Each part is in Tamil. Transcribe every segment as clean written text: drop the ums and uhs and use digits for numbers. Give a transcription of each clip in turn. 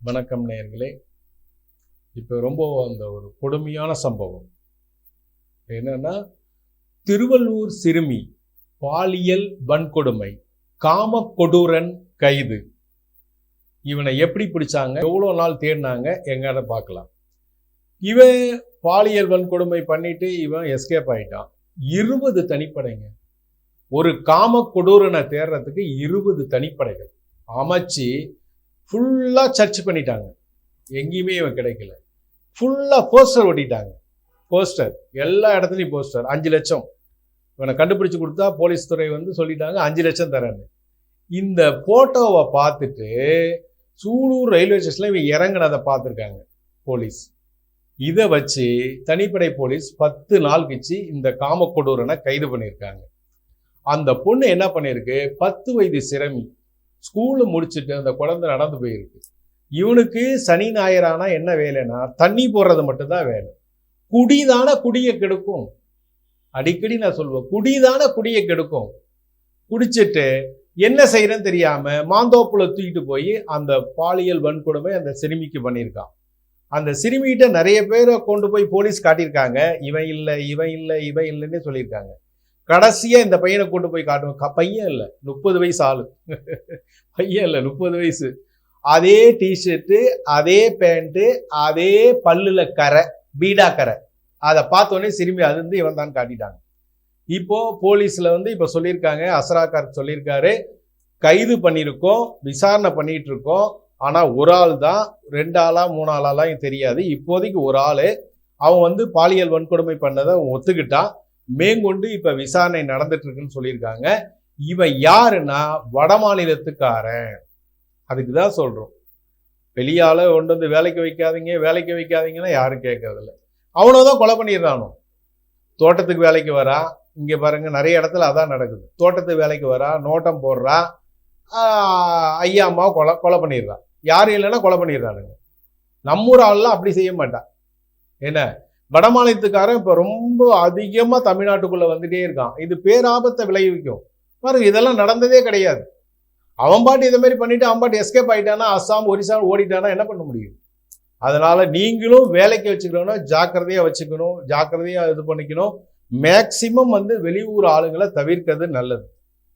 வணக்கம் நேயர்களே. இப்போ ரொம்ப அந்த ஒரு கொடுமையான சம்பவம் என்னன்னா, திருவள்ளூர் சிறுமி பாலியல் வன்கொடுமை, காம கொடூரன் கைது. இவனை எப்படி பிடிச்சாங்க, எவ்வளோ நாள் தேடினாங்க, எங்கன்னு பார்க்கலாம். இவன் பாலியல் வன்கொடுமை பண்ணிட்டு இவன் எஸ்கேப் ஆயிட்டான். 20 தனிப்படைங்க. ஒரு காம கொடூரனை தேடுறதுக்கு 20 தனிப்படைகள் அமைச்சு ஃபுல்லாக சர்ச் பண்ணிட்டாங்க. எங்கேயுமே இவன் கிடைக்கல. ஃபுல்லாக போஸ்டர் ஒட்டிட்டாங்க. போஸ்டர் எல்லா இடத்துலையும் போஸ்டர். 5 லட்சம் இவனை கண்டுபிடிச்சி கொடுத்தா போலீஸ் துறை சொல்லிட்டாங்க 5 லட்சம் தரேன்னு. இந்த போட்டோவை பார்த்துட்டு சூலூர் ரயில்வே ஸ்டேஷனில் இவன் இறங்கினதை பார்த்துருக்காங்க போலீஸ். இதை வச்சு தனிப்படை போலீஸ் 10 நாள் கழிச்சு இந்த காமக்கொடூரனை கைது பண்ணியிருக்காங்க. அந்த பொண்ணு என்ன பண்ணியிருக்கு, 10 வயது சிறுமி, ஸ்கூலு முடிச்சுட்டு அந்த குழந்தை நடந்து போயிருக்கு. இவனுக்கு சனி ஞாயிறானா என்ன வேலைன்னா தண்ணி போடுறது மட்டும்தான் வேலை. குடிதான குடியை கெடுக்கும். அடிக்கடி நான் சொல்லுவேன், குடிதான குடியை கெடுக்கும். குடிச்சிட்டு என்ன செய்யறேன்னு தெரியாம மாந்தோப்புல தூக்கிட்டு போய் அந்த பாலியல் வன்கொடுமை அந்த சிறுமிக்கு பண்ணியிருக்கான். அந்த சிறுமிகிட்ட நிறைய பேரை கொண்டு போய் போலீஸ் காட்டியிருக்காங்க. இவன் இல்லை இவன் இல்லை இவன் இல்லைன்னு சொல்லியிருக்காங்க. கடைசியாக இந்த பையனை கொண்டு போய் காட்டுவோம். பையன் இல்லை, 30 வயசு ஆளு. பையன் இல்லை, 30 வயசு. அதே டிஷர்ட்டு, அதே பேண்ட்டு, அதே பல்லுல கரை, பீடா கரை. அதை பார்த்தோன்னே சிறுமி அது இவன் தான் காட்டிட்டாங்க. இப்போ போலீஸ்ல இப்போ சொல்லியிருக்காங்க, அசராக்கார் சொல்லியிருக்காரு, கைது பண்ணியிருக்கோம், விசாரணை பண்ணிட்டு இருக்கோம். ஆனால் ஒரு ஆள் தான், 2 ஆளா 3 ஆளாலாம் தெரியாது. இப்போதைக்கு ஒரு ஆள் அவன் பாலியல் வன்கொடுமை பண்ணதை ஒத்துக்கிட்டான். மேற்கொண்டு இப்ப விசாரணை நடந்துட்டு இருக்குன்னு சொல்லியிருக்காங்க. இவன் யாருன்னா வட மாநிலத்துக்காரன். அதுக்கு தான் சொல்றோம், வெளியால கொண்டு வேலைக்கு வைக்காதீங்க வேலைக்கு வைக்காதீங்கன்னா யாரும் கேட்கறதில்ல. அவனதான் கொலை பண்ணிடுறானோ. தோட்டத்துக்கு வேலைக்கு வரா, இங்க பாருங்க நிறைய இடத்துல அதான் நடக்குது. தோட்டத்துக்கு வேலைக்கு வரா, நோட்டம் போடுறா, ஐயா அம்மாவை கொலை பண்ணிடுறான். யாரும் இல்லைன்னா கொலை பண்ணிடுறானுங்க. நம்மூர் ஆள்லாம் அப்படி செய்ய மாட்டான். என்ன, வட மாநிலத்துக்காரன் இப்போ ரொம்ப அதிகமாக தமிழ்நாட்டுக்குள்ளே வந்துட்டே இருக்கான். இது பேராபத்தை விளைவிக்கும். பாருங்க, இதெல்லாம் நடந்ததே கிடையாது. அவன் பாட்டு இதை மாதிரி பண்ணிட்டு அவன் பாட்டு எஸ்கேப் ஆகிட்டானா, அஸ்ஸாம் ஒரிசா ஓடிட்டானா என்ன பண்ண முடியும்? அதனால நீங்களும் வேலைக்கு வச்சுக்கணும்னா ஜாக்கிரதையாக வச்சுக்கணும், ஜாக்கிரதையாக இது பண்ணிக்கணும். மேக்சிமம் வெளியூர் ஆளுங்களை தவிர்க்கிறது நல்லது.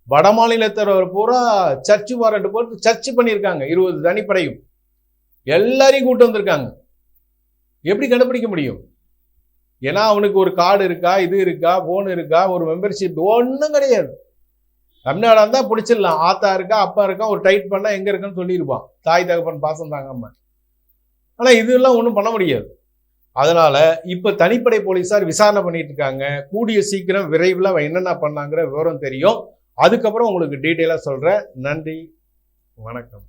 வட மாநிலத்தவர் பூரா சர்ச்சு வாரண்ட் போட்டு சர்ச் பண்ணியிருக்காங்க. 20 தனிப்படையும் எல்லாரையும் கூட்டு வந்திருக்காங்க. எப்படி கண்டுபிடிக்க முடியும்? ஏன்னா அவனுக்கு ஒரு கார்டு இருக்கா, இது இருக்கா, போன் இருக்கா, ஒரு மெம்பர்ஷிப் ஒன்றும் கிடையாது. தமிழ்நாடா இருந்தால் பிடிச்சிடலாம். ஆத்தா இருக்கா, அப்பா இருக்கா, ஒரு டைட் பண்ணா எங்க இருக்குன்னு சொல்லியிருப்பான். தாய் தகப்பன் பாசம் தாங்காம. ஆனா இதெல்லாம் ஒன்றும் பண்ண முடியாது. அதனால இப்ப தனிப்படை போலீஸார் விசாரணை பண்ணிட்டு இருக்காங்க. கூடிய சீக்கிரம் விரைவில் அவன் என்னென்ன பண்ணாங்கிற விவரம் தெரியும். அதுக்கப்புறம் உங்களுக்கு டீட்டெயிலாக சொல்றேன். நன்றி, வணக்கம்.